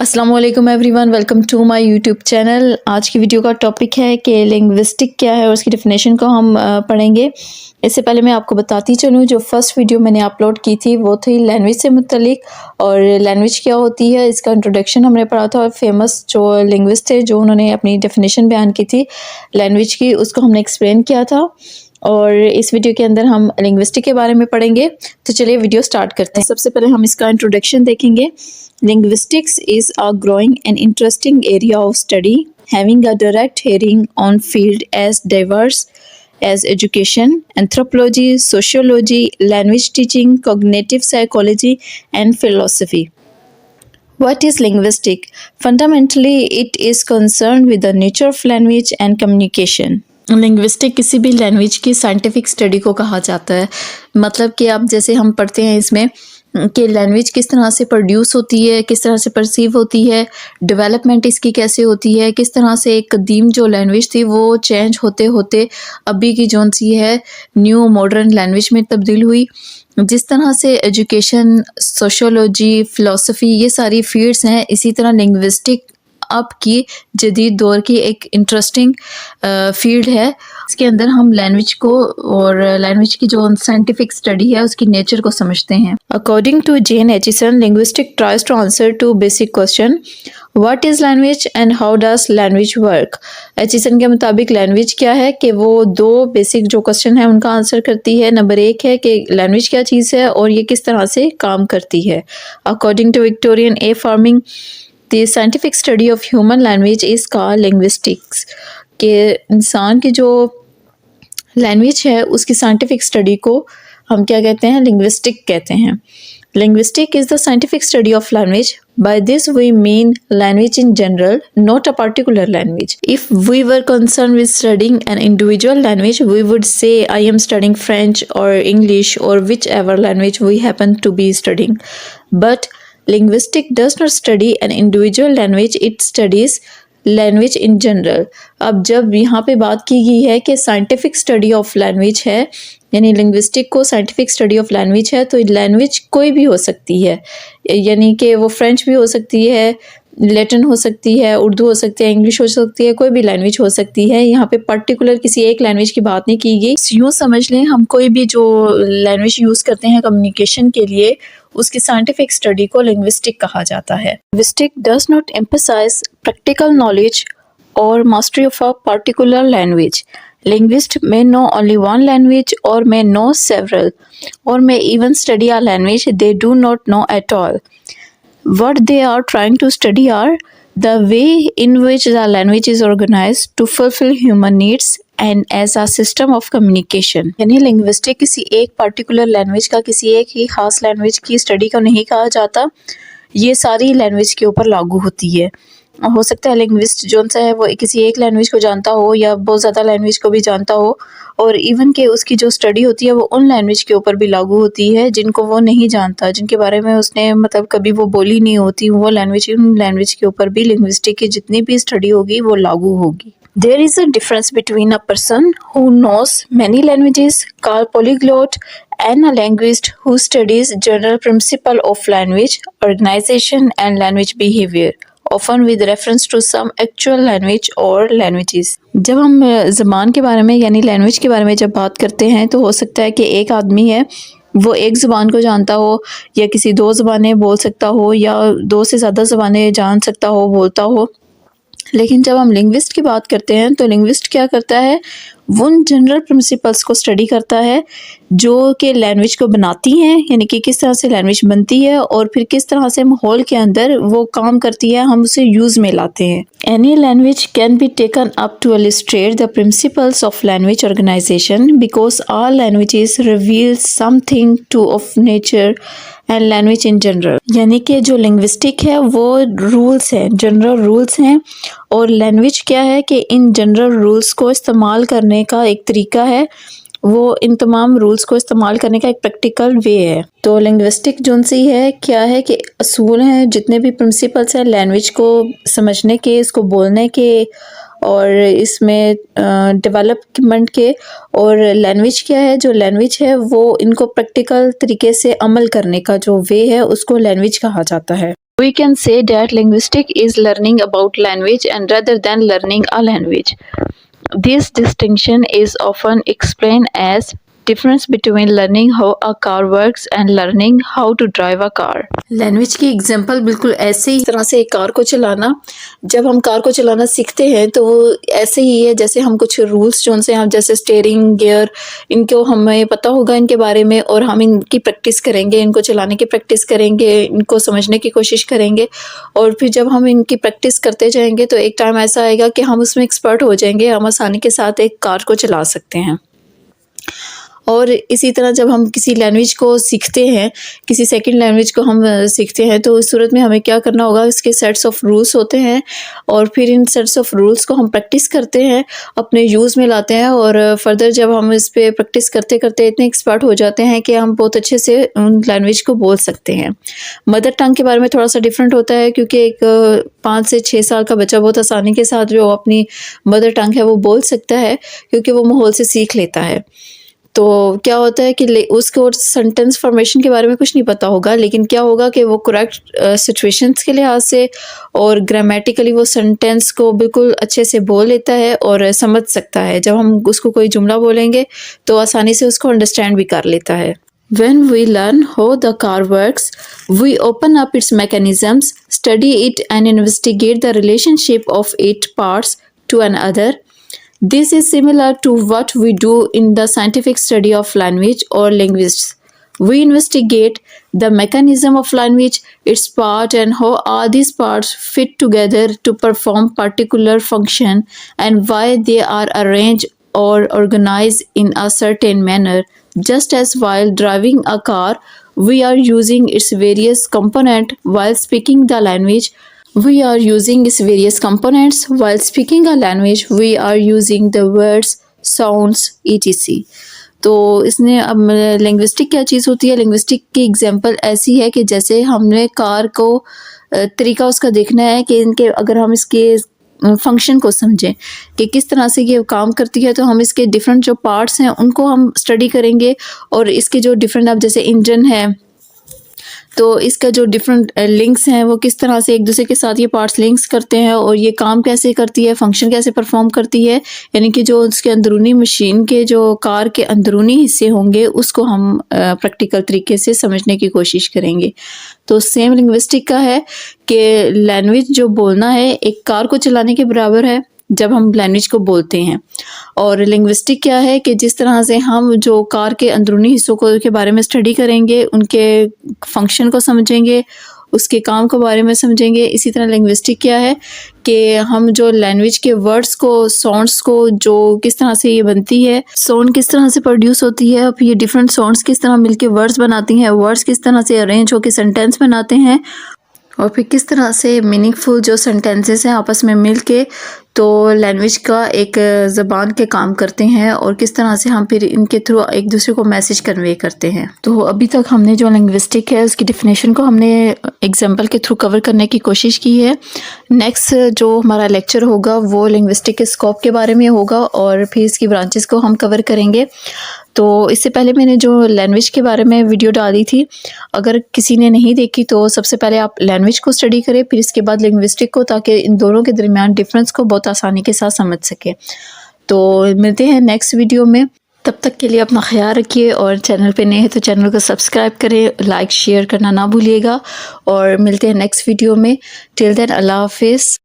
अस्सलाम वालेकुम everyone, welcome to my YouTube channel. आज की वीडियो का टॉपिक है कि लिंग्विस्टिक क्या है और उसकी डेफिनेशन को हम पढ़ेंगे। इससे पहले मैं आपको बताती चलूँ, जो फर्स्ट वीडियो मैंने अपलोड की थी वो थी लैंग्वेज से मुतलिक, और लैंग्वेज क्या होती है इसका इंट्रोडक्शन हमने पढ़ा था। और फेमस जो लिंग्विस्ट थे जो उन्होंने अपनी डेफिनेशन बयान की थी लैंग्वेज की, उसको हमने एक्सप्लेन किया था। और इस वीडियो के अंदर हम लिंग्विस्टिक के बारे में पढ़ेंगे। तो चलिए वीडियो स्टार्ट करते हैं। सबसे पहले हम इसका इंट्रोडक्शन देखेंगे। Linguistics is a growing and interesting area of study, having a direct bearing on fields as diverse as education, anthropology, sociology, language teaching, cognitive psychology, and philosophy. What is linguistic? Fundamentally, it is concerned with the nature of language and communication. Linguistic किसी भी language की scientific study को कहा जाता है। मतलब कि आप जैसे हम पढ़ते हैं इसमें कि लैंग्वेज किस तरह से प्रोड्यूस होती है, किस तरह से परसीव होती है, डेवलपमेंट इसकी कैसे होती है, किस तरह से एक कदीम जो लैंग्वेज थी वो चेंज होते होते अभी की जोन सी है न्यू मॉडर्न लैंग्वेज में तब्दील हुई। जिस तरह से एजुकेशन, सोशियोलॉजी, फ़िलासफ़ी ये सारी फील्ड्स हैं, इसी तरह लिंग्विस्टिक अब की जदीद दौर की एक इंटरेस्टिंग फील्ड है। इसके अंदर हम लैंग्वेज को और लैंग्वेज की जो साइंटिफिक स्टडी है उसकी नेचर को समझते हैं। According to Jean Aitchison, linguistic tries to answer to basic question what is language and how does language work. Aitchison के मुताबिक लैंग्वेज क्या है कि वो दो बेसिक जो क्वेश्चन है उनका आंसर करती है। नंबर एक है कि लैंग्वेज क्या चीज़ है और ये किस तरह से काम करती है। According to Victoria A Fromkin, The scientific study of human language is called linguistics। के इंसान की जो लैंग्वेज है उसकी साइंटिफिक स्टडी को हम क्या कहते हैं? लिंग्विस्टिक कहते हैं। Linguistic is the scientific study of language. By this we mean language in general, not a particular language. If we were concerned with studying an individual language, we would say I am studying French or English or whichever language we happen to be studying. But linguistic does not study an individual language, it studies language in general. अब जब यहाँ पे बात की गई है कि scientific study of language है, यानी लिंग्विस्टिक को साइंटिफिक स्टडी ऑफ लैंग्वेज है, तो लैंग्वेज कोई भी हो सकती है, यानी कि वो फ्रेंच भी हो सकती है, लैटिन हो सकती है, उर्दू हो सकती है, इंग्लिश हो सकती है, कोई भी लैंग्वेज हो सकती है। यहाँ पे पर्टिकुलर किसी एक लैंग्वेज की बात नहीं की गई। यूँ समझ लें, हम कोई भी जो लैंग्वेज यूज़ करते हैं कम्युनिकेशन के लिए, उसकी साइंटिफिक स्टडी को लिंग्विस्टिक कहा जाता है। Linguistic does not emphasise practical knowledge और mastery of a particular language. Linguists may know only one language or may know several, or may even study a language they do not know at all. What they are trying to study are the way in which the language is organized to fulfill human needs and as a system of communication। यानी linguistic किसी एक particular language का, किसी एक ही खास language की study को नहीं कहा जाता, ये सारी लैंग्वेज के ऊपर लागू होती है। हो सकता है लिंग्विस्ट जो सा है वो किसी एक लैंग्वेज को जानता हो या बहुत ज़्यादा लैंग्वेज को भी जानता हो, और इवन के उसकी जो स्टडी होती है वो उन लैंग्वेज के ऊपर भी लागू होती है जिनको वो नहीं जानता, जिनके बारे में उसने मतलब कभी वो बोली नहीं होती, वो लैंग्वेज, उन लैंग्वेज के ऊपर भी लिंग्विस्टिक की जितनी भी स्टडी होगी वो लागू होगी। There is a difference between a person who knows many languages, called polyglot, and a linguist who studies general principle of language organization and language behavior, often with reference to some actual language or languages। जब हम ज़बान के बारे में यानी language के बारे में जब बात करते हैं तो हो सकता है कि एक आदमी है वो एक ज़बान को जानता हो या किसी दो ज़बानें बोल सकता हो या दो से ज़्यादा ज़बानें जान सकता हो, बोलता हो। लेकिन जब हम लिंग्विस्ट की बात करते हैं तो लिंग्विस्ट क्या करता है? उन जनरल प्रिंसिपल्स को स्टडी करता है जो कि लैंग्वेज को बनाती हैं, यानी कि किस तरह से लैंग्वेज बनती है और फिर किस तरह से माहौल के अंदर वो काम करती है, हम उसे यूज़ में लाते हैं। Any language can be taken up to illustrate the principles of language organisation because all languages reveal something to of nature and language in general. यानी कि जो लिंग्विस्टिक है वो रूल्स हैं, जनरल रूल्स हैं, और लैंग्वेज क्या है कि इन जनरल रूल्स को इस्तेमाल करने का एक तरीका है, वो इन तमाम रूल्स को इस्तेमाल करने का एक प्रैक्टिकल वे है। तो लिंग्विस्टिक जो सी है क्या है कि असूल हैं, जितने भी प्रिंसिपल्स हैं लैंग्वेज को समझने के, इसको बोलने के और इसमें डेवलपमेंट के, और लैंग्वेज क्या है, जो लैंग्वेज है वो इनको प्रैक्टिकल तरीके से अमल करने का जो वे है उसको लैंग्वेज कहा जाता है। We can say that linguistic is learning about language and rather than learning a language. This distinction is often explained as difference between learning how a car works and learning how to drive a car. Language की example बिल्कुल ऐसे ही तरह से car को चलाना, जब हम car को चलाना सीखते हैं तो वो ऐसे ही है जैसे हम कुछ रूल्स जो उनसे हम जैसे स्टीयरिंग गियर इनको हमें पता होगा इनके बारे में और हम इनकी प्रैक्टिस करेंगे, इनको चलाने की प्रैक्टिस करेंगे, इनको समझने की कोशिश करेंगे और फिर जब हम इनकी प्रैक्टिस करते जाएंगे तो एक टाइम ऐसा आएगा कि हम उसमें एक्सपर्ट हो जाएंगे, हम आसानी के साथ एक कार को चला सकते हैं। और इसी तरह जब हम किसी लैंग्वेज को सीखते हैं, किसी सेकंड लैंग्वेज को हम सीखते हैं तो इस सूरत में हमें क्या करना होगा, इसके सेट्स ऑफ रूल्स होते हैं और फिर इन सेट्स ऑफ रूल्स को हम प्रैक्टिस करते हैं, अपने यूज़ में लाते हैं और फर्दर जब हम इस पे प्रैक्टिस करते करते इतने एक्सपर्ट हो जाते हैं कि हम बहुत अच्छे से उन लैंग्वेज को बोल सकते हैं। मदर टंग के बारे में थोड़ा सा डिफरेंट होता है क्योंकि एक 5 से 6 साल का बच्चा बहुत आसानी के साथ जो अपनी मदर टंग है वो बोल सकता है क्योंकि वो माहौल से सीख लेता है। तो क्या होता है कि उसको सेंटेंस फॉर्मेशन के बारे में कुछ नहीं पता होगा, लेकिन क्या होगा कि वो करेक्ट सिचुएशंस के लिहाज से और ग्रामेटिकली वो सेंटेंस को बिल्कुल अच्छे से बोल लेता है और समझ सकता है। जब हम उसको कोई जुमला बोलेंगे तो आसानी से उसको अंडरस्टैंड भी कर लेता है। When we learn how the car works, we open up its mechanisms, study it and investigate the relationship of its parts to another. This is similar to what we do in the scientific study of language or linguists. We investigate the mechanism of language, its part and how all these parts fit together to perform particular function and why they are arranged or organized in a certain manner. Just as while driving a car, we are using its various components while speaking the language. We are using its various components while speaking a language. We are using the words, sounds, etc. तो इसने अब linguistic क्या चीज़ होती है? Linguistic की example ऐसी है कि जैसे हमने कार को तरीका उसका देखना है कि इनके अगर हम इसके फंक्शन को समझें कि किस तरह से ये काम करती है तो हम इसके डिफरेंट जो पार्ट्स हैं उनको हम स्टडी करेंगे और इसके जो डिफरेंट अब जैसे इंजन है तो इसका जो डिफरेंट लिंक्स हैं वो किस तरह से एक दूसरे के साथ ये पार्ट्स लिंक्स करते हैं और ये काम कैसे करती है, फंक्शन कैसे परफॉर्म करती है, यानी कि जो उसके अंदरूनी मशीन के जो कार के अंदरूनी हिस्से होंगे उसको हम प्रैक्टिकल तरीके से समझने की कोशिश करेंगे। तो सेम लिंग्विस्टिक का है कि लैंग्वेज जो बोलना है एक कार को चलाने के बराबर है जब हम लैंग्वेज को बोलते हैं। और लिंग्विस्टिक क्या है कि जिस तरह से हम जो कार के अंदरूनी हिस्सों को के बारे में स्टडी करेंगे, उनके फंक्शन को समझेंगे, उसके काम के बारे में समझेंगे। इसी तरह लिंग्विस्टिक क्या है कि हम जो लैंग्वेज के वर्ड्स को, साउंड्स को, जो किस तरह से ये बनती है, साउंड किस तरह से प्रोड्यूस होती है, फिर ये डिफरेंट साउंड्स किस तरह मिलके वर्ड्स बनाती हैं, वर्ड्स किस तरह से अरेंज होकर सेंटेंस बनाते हैं और फिर किस तरह से मीनिंगफुल जो सेंटेंसेस हैं आपस में मिल के तो लैंग्वेज का एक ज़बान के काम करते हैं और किस तरह से हम फिर इनके थ्रू एक दूसरे को मैसेज कन्वे करते हैं। तो अभी तक हमने जो लिंग्विस्टिक है उसकी डेफिनेशन को हमने एग्जांपल के थ्रू कवर करने की कोशिश की है। नेक्स्ट जो हमारा लेक्चर होगा वो लिंग्विस्टिक के स्कोप के बारे में होगा और फिर इसकी ब्रांचेस को हम कवर करेंगे। तो इससे पहले मैंने जो लैंग्वेज के बारे में वीडियो डाली थी, अगर किसी ने नहीं देखी तो सबसे पहले आप लैंग्वेज को स्टडी करें, फिर इसके बाद लिंग्विस्टिक को, ताकि इन दोनों के दरमियान डिफरेंस को बहुत आसानी के साथ समझ सकें। तो मिलते हैं नेक्स्ट वीडियो में, तब तक के लिए अपना ख्याल रखिए और चैनल पे नए हैं तो चैनल को सब्सक्राइब करें, लाइक शेयर करना ना भूलिएगा और मिलते हैं नेक्स्ट वीडियो में। टिल देन अल्लाह हाफिज़।